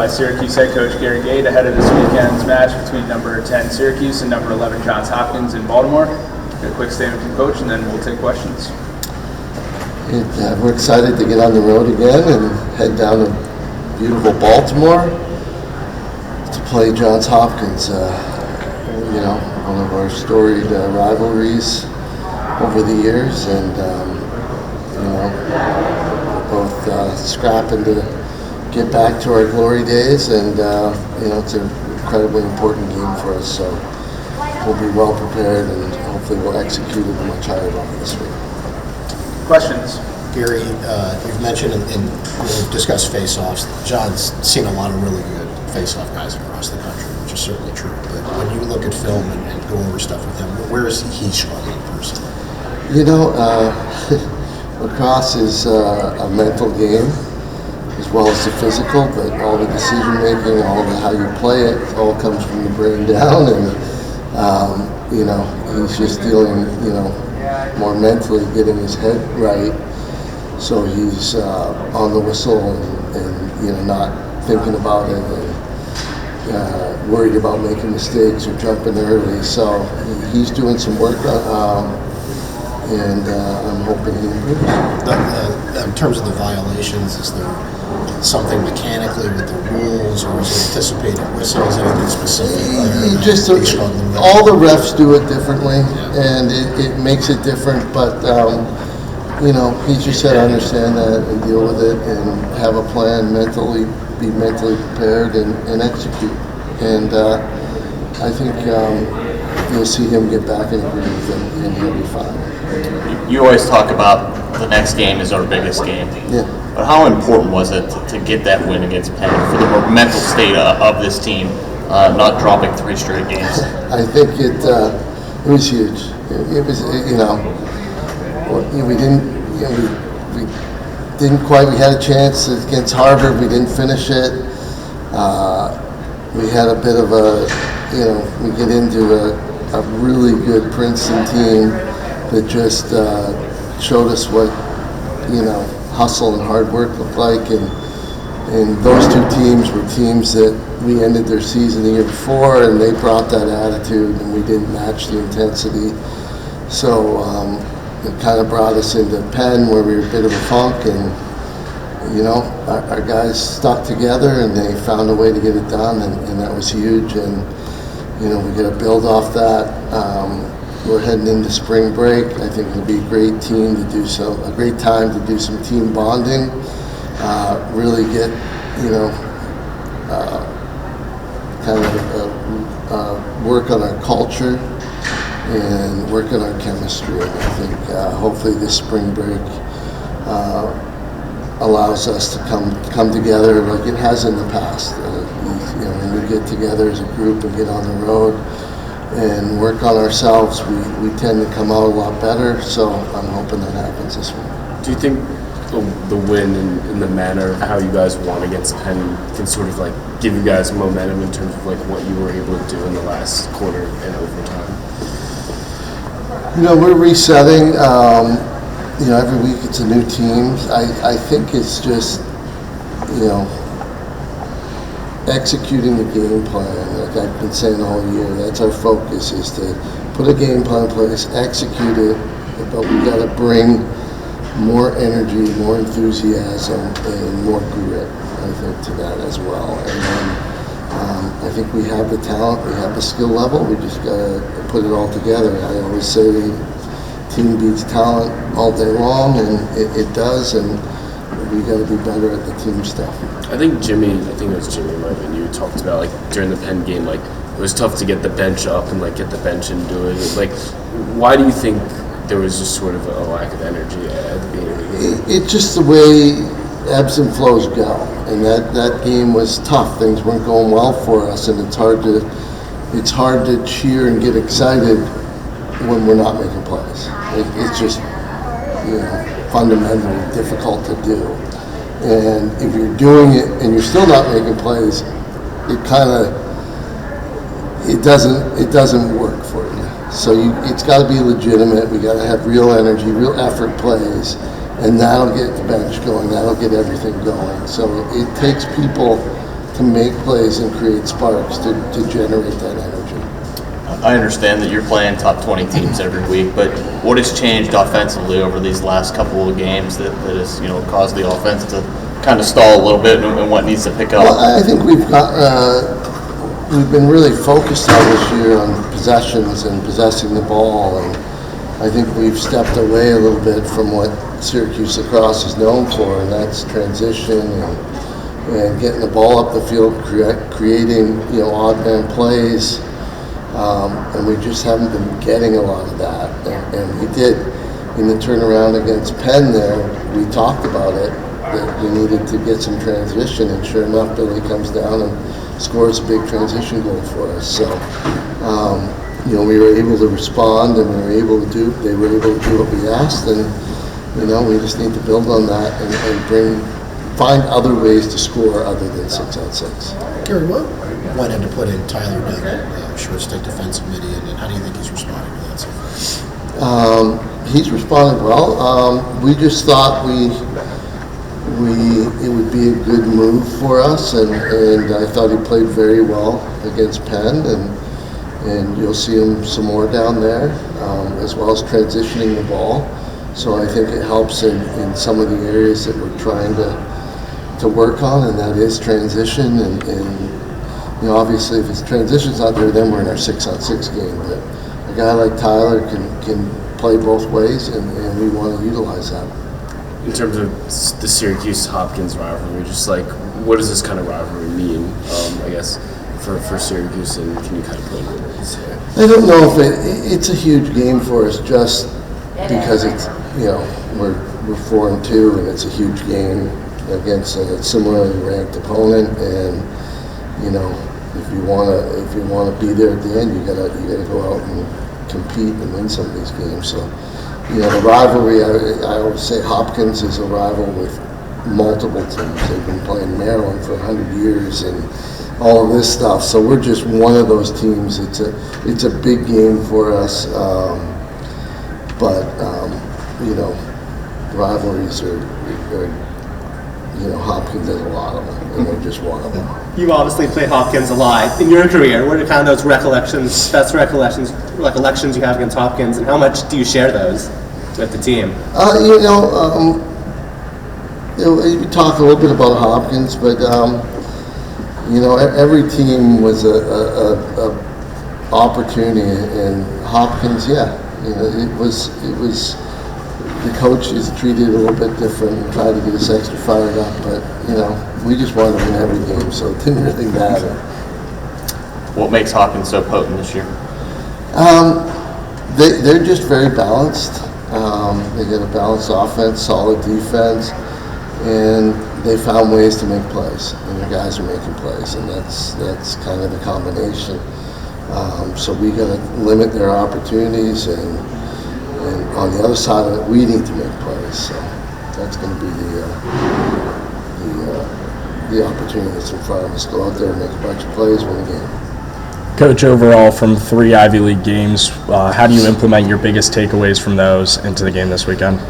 by Syracuse head coach Gait ahead of this weekend's match between number 10 Syracuse and number 11 Johns Hopkins in Baltimore. Get a quick statement from Coach, and then we'll take questions. We're excited to get on the road again and head down to beautiful Baltimore to play Johns Hopkins. One of our storied rivalries over the years, and both scrapping to get back to our glory days, and it's an incredibly important game for us. So we'll be well prepared, and hopefully we'll execute at a much higher level this week. Questions? Gary, you've mentioned and we've discussed face-offs. John's seen a lot of really good face-off guys across the country, which is certainly true. But when you look at film and go over stuff with him, where is he struggling personally? Lacrosse is a mental game as well as the physical, but all the decision making, all the how you play it, all comes from the brain down, and he's just dealing, more mentally, getting his head right, so he's on the whistle and not thinking about it and worried about making mistakes or jumping early. So he's doing some work and I'm hoping he improves. In terms of the violations, is there something mechanically with the rules, or is it anticipated whistles, anything specific? All the refs do it differently, and it makes it different, but he just had to understand that and deal with it and have a plan, be mentally prepared and execute. And I think you'll see him get back in the groove and he'll be fine. You always talk about the next game is our biggest game. Yeah. But how important was it to get that win against Penn for the mental state of this team, not dropping 3 straight games? I think it was huge. It was, we didn't quite. We had a chance against Harvard. We didn't finish it. We had a bit of we get into a really good Princeton team that just showed us what hustle and hard work look like, and those 2 teams were teams that we ended their season the year before, and they brought that attitude, and we didn't match the intensity. So it kind of brought us into Penn, where we were a bit of a funk, and our guys stuck together, and they found a way to get it done, and that was huge. And we got to build off that. We're heading into spring break. I think it'll be a great time to do some team bonding. Really get, work on our culture and work on our chemistry. And I think hopefully this spring break allows us to come together like it has in the past. When we get together as a group and get on the road and work on ourselves, we tend to come out a lot better, so I'm hoping that happens this week. Do you think the win and the manner of how you guys won against Penn can sort of give you guys momentum in terms of what you were able to do in the last quarter and overtime? We're resetting. Every week it's a new team. I think it's just, executing the game plan, like I've been saying all year. That's our focus, is to put a game plan in place, execute it, but we got to bring more energy, more enthusiasm, and more grit, I think, to that as well. And then I think we have the talent, we have the skill level, we just got to put it all together. I always say team beats talent all day long, and it does, and we got to be better at the team stuff. I think it was Jimmy, and you talked about during the Penn game, it was tough to get the bench up and get the bench into it. Why do you think there was just sort of a lack of energy at the beginning of the game? It's just the way ebbs and flows go, and that game was tough. Things weren't going well for us, and it's hard to cheer and get excited when we're not making plays. It's just fundamentally difficult to do. And if you're doing it and you're still not making plays, it doesn't work for you. So it's got to be legitimate. We got to have real energy, real effort plays, and that'll get the bench going. That'll get everything going. So it takes people to make plays and create sparks to generate that energy. I understand that you're playing top 20 teams every week, but what has changed offensively over these last couple of games that has caused the offense to kind of stall a little bit, and what needs to pick up? Well, I think we've been really focused on this year on possessions and possessing the ball, and I think we've stepped away a little bit from what Syracuse lacrosse is known for, and that's transition and getting the ball up the field, creating odd man plays, and we just haven't been getting a lot of that. And we did in the turnaround against Penn there. We talked about it, that we needed to get some transition, and sure enough, Billy comes down and scores a big transition goal for us. So, we were able to respond, and they were able to do what we asked, and we just need to build on that and find other ways to score other than 6-on-6. Gary, what went into putting Tyler down at short stick defensive mid, and how do you think he's responding to that so far? He's responded well. We just thought it would be a good move for us, and I thought he played very well against Penn, and you'll see him some more down there, as well as transitioning the ball. So I think it helps in some of the areas that we're trying to work on, and that is transition. And obviously, if his transition's not there, then we're in our 6-on-6 game. But a guy like Tyler can play both ways, and we want to utilize that. In terms of the Syracuse-Hopkins rivalry, just like, what does this kind of rivalry mean, I guess, for Syracuse, and can you kind of put it in words here? I don't know if it's a huge game for us just because it's, we're 4-2, and it's a huge game against a similarly ranked opponent, and if you want to be there at the end, you gotta go out and compete and win some of these games. So the rivalry, I always say Hopkins is a rival with multiple teams. They've been playing Maryland for 100 years and all of this stuff. So we're just one of those teams. It's a big game for us, but rivalries are Hopkins has a lot of them, and they're just one of them. You've obviously played Hopkins a lot in your career. What are kind of those best recollections you have against Hopkins, and how much do you share those with the team? We talk a little bit about Hopkins, but every team was a opportunity, and Hopkins, it was. The coach is treated a little bit different and tried to get us extra fired up, but we just wanted to win every game, so it didn't really matter. What makes Hopkins so potent this year? They're just very balanced. They get a balanced offense, solid defense, and they found ways to make plays, and the guys are making plays, and that's kind of the combination. So we got to limit their opportunities, and on the other side of it, we need to make plays. So that's going to be the opportunity that's in front of us. Go out there and make a bunch of plays, win a game. Coach, overall, from 3 Ivy League games, how do you implement your biggest takeaways from those into the game this weekend?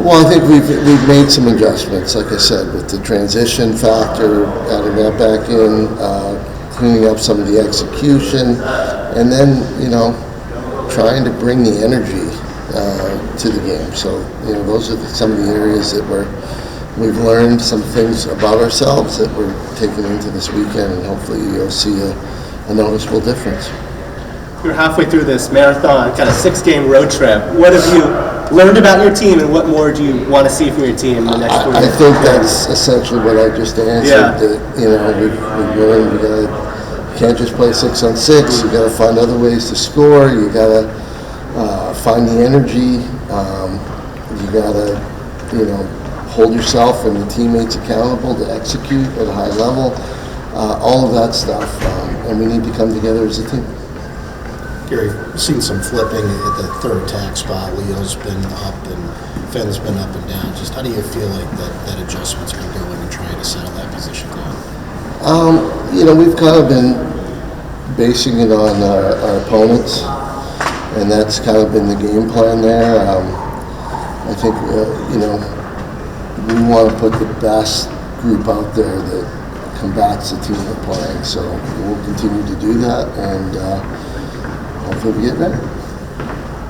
Well, I think we've made some adjustments, like I said, with the transition factor, adding that back in, cleaning up some of the execution, and then, trying to bring the energy to the game. So, those are some of the areas that we've learned some things about ourselves that we're taking into this weekend, and hopefully you'll see a noticeable difference. You're halfway through this marathon, kind of 6-game road trip. What have you learned about your team, and what more do you want to see from your team in the next 4 years? I think that's essentially what I just answered. Yeah. That, we've learned you can't just play 6-on-6. You got to find other ways to score. You got to find the energy. You got to, hold yourself and the teammates accountable to execute at a high level. All of that stuff, and we need to come together as a team. Gary, we've seen some flipping at the third attack spot. Leo's been up and Finn's been up and down. Just how do you feel like that adjustment's going to go in and trying to settle that position down? We've kind of been basing it on our opponents, and that's kind of been the game plan there. I think, we want to put the best group out there that combats the team we're playing. So we'll continue to do that, and hopefully we get better.